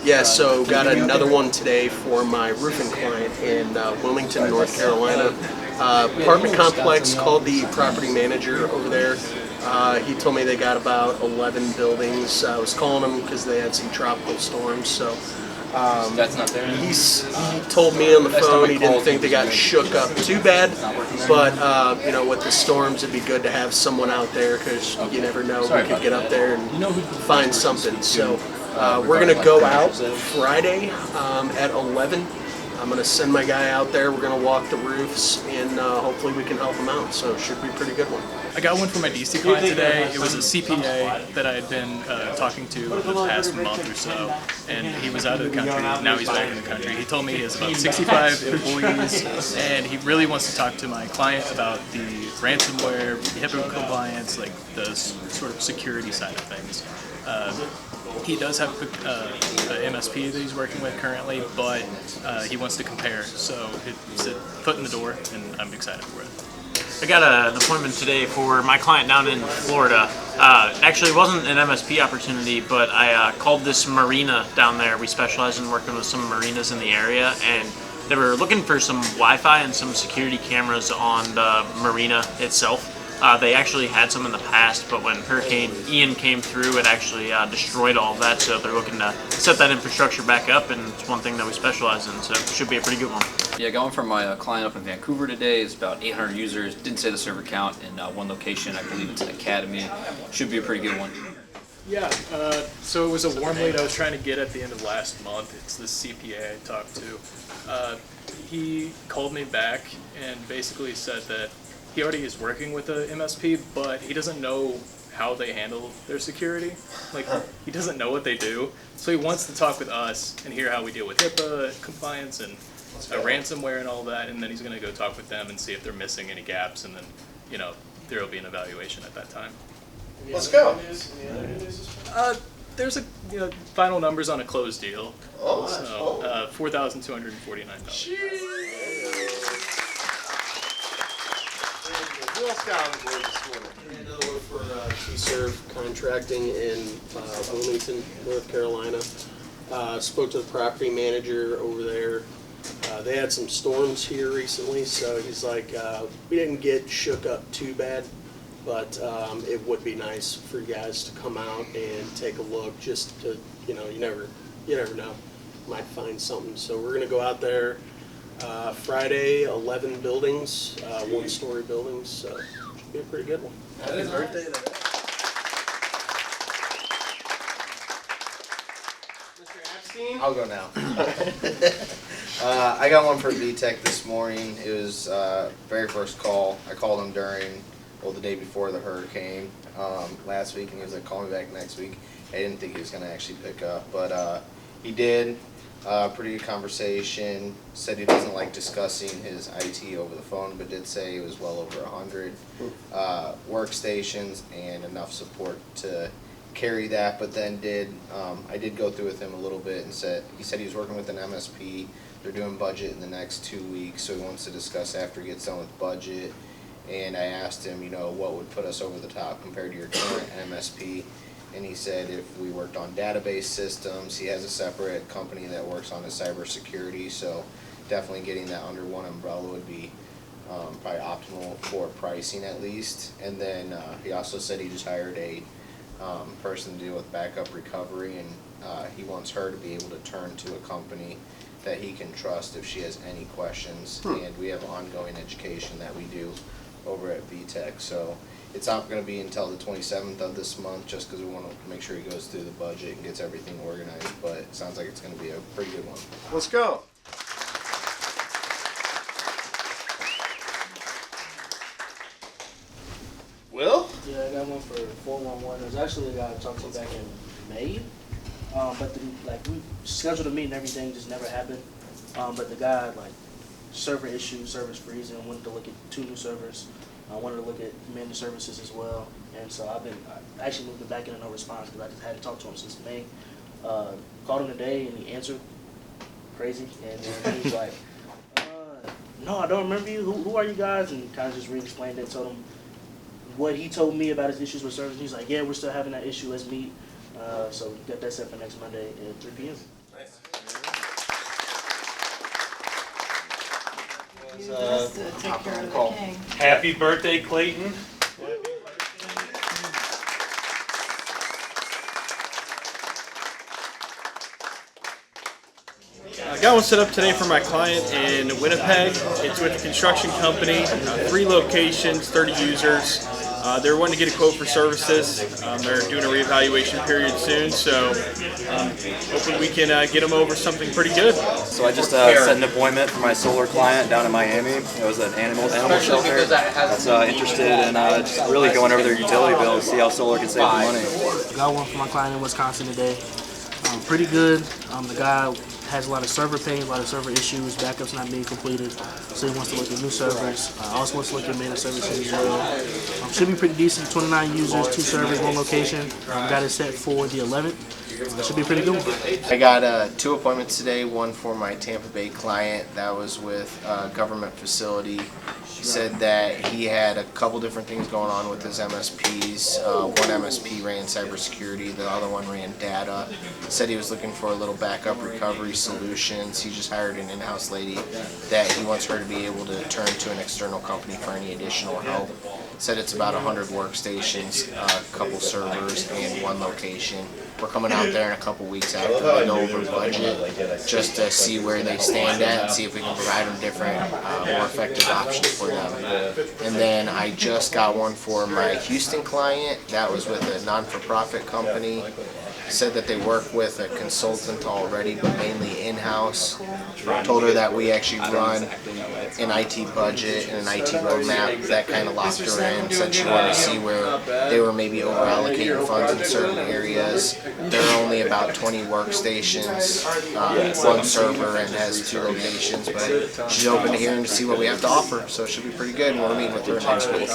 Yeah, so got another one today for my roofing client in Wilmington, North Carolina. Apartment complex, called the property manager over there. He told me they got about 11 buildings. I was calling them because they had some tropical storms, so that's not there. he told me on the phone he didn't think they got shook up too bad, but you know, with the storms, it'd be good to have someone out there because you never know, we could get up there and find something. So we're gonna go out Friday at 11. I'm going to send my guy out there. We're going to walk the roofs, and hopefully we can help him out. So it should be a pretty good one. I got one for my DC client today. It was a CPA that I had been talking to the past month or so, and he was out of the country. Now he's back in the country. He told me he has about 65 employees, and he really wants to talk to my client about the ransomware, HIPAA compliance, like the sort of security side of things. He does have an MSP that he's working with currently, but he wants to compare. So it's a foot in the door, and I'm excited for it. I got an appointment today for my client down in Florida. Actually, it wasn't an MSP opportunity, but I called this Marina down there. We specialize in working with some marinas in the area, and they were looking for some Wi-Fi and some security cameras on the marina itself. They actually had some in the past, but when Hurricane Ian came through, it actually destroyed all of that, so they're looking to set that infrastructure back up, and it's one thing that we specialize in, so it should be a pretty good one. Yeah, going from my client up in Vancouver today. It's about 800 users. Didn't say the server count in one location. I believe it's an academy. Should be a pretty good one. Yeah, so it was a warm lead I was trying to get at the end of last month. It's the CPA I talked to. He called me back and basically said that he already is working with a MSP, but he doesn't know how they handle their security. Like, he doesn't know what they do. So he wants to talk with us and hear how we deal with HIPAA compliance and ransomware and all that, and then he's going to go talk with them and see if they're missing any gaps, and then, you know, there will be an evaluation at that time. Let's go. There's a final numbers on a closed deal. Oh, so $4,249. Who else got on the board this morning? Another one for T-Serve Contracting in Wilmington, North Carolina. Spoke to the property manager over there. They had some storms here recently, so he's like, we didn't get shook up too bad, but it would be nice for you guys to come out and take a look, just to, you know, you never know, might find something. So we're gonna go out there Friday, 11 buildings, one-story buildings, so should be a pretty good one. Happy birthday to Mr. Epstein. I'll go now. I got one for VTech this morning. It was very first call. I called him during, the day before the hurricane last week, and he was like, call me back next week. I didn't think he was going to actually pick up, but he did. Pretty good conversation. Said he doesn't like discussing his IT over the phone, but did say it was well over 100 workstations and enough support to carry that. But then I did go through with him a little bit, and he said he was working with an MSP. They're doing budget in the next 2 weeks, so he wants to discuss after he gets done with budget. And I asked him, what would put us over the top compared to your current MSP. And he said if we worked on database systems, he has a separate company that works on his cybersecurity, so definitely getting that under one umbrella would be probably optimal for pricing at least. And then he also said he just hired a person to deal with backup recovery, and he wants her to be able to turn to a company that he can trust if she has any questions. And we have ongoing education that we do over at VTech, so it's not going to be until the 27th of this month, just because we want to make sure he goes through the budget and gets everything organized, but it sounds like it's going to be a pretty good one. Let's go. Will? Yeah, I got one for 411. It was actually a guy I talked to back in May, but we scheduled a meeting and everything, just never happened. But the guy had server issues, servers freezing, wanted to look at 2 new servers. I wanted to look at managed services as well, and so I actually moved it back in and no response because I just hadn't talked to him since May. Called him today and he answered, crazy, and then he was like, no, I don't remember you, who are you guys? And kind of just re-explained it, told him what he told me about his issues with service. He's like, yeah, we're still having that issue, let's meet. So we got that set for next Monday at 3 p.m. Just to take care of the king. Happy birthday, Clayton. I got one set up today for my client in Winnipeg. It's with a construction company, 3 locations, 30 users. They're wanting to get a quote for services. They're doing a reevaluation period soon, so hopefully we can get them over something pretty good. So I just set an appointment for my solar client down in Miami. It was an animal shelter that's interested in just really going over their utility bill to see how solar can save them money. Got one for my client in Wisconsin today. Pretty good. The guy has a lot of server pain, a lot of server issues, backups not being completed, so he wants to look at new servers. Also wants to look at managed services as well. Should be pretty decent, 29 users, 2 servers, 1 location. Got it set for the 11th. Should be pretty good. I got 2 appointments today, one for my Tampa Bay client that was with a government facility. He said that he had a couple different things going on with his MSPs. One MSP ran cybersecurity, the other one ran data. Said he was looking for a little backup recovery solutions. He just hired an in-house lady that he wants her to be able to turn to an external company for any additional help. Said it's about 100 workstations, a couple servers, and 1 location. We're coming out there in a couple weeks after we go over budget just to see where they stand at and see if we can provide them different, more effective options for them. And then I just got one for my Houston client that was with a non-for-profit company. Said that they work with a consultant already, but mainly in-house. Told her that we actually run an IT budget and an IT roadmap. That kind of locked her in. Said she wanted to see where they were maybe over-allocating funds in certain areas. There are only about 20 workstations, 1 server, and has 2 locations. But she's open to hearing to see what we have to offer, so it should be pretty good. And we're meeting with her next week.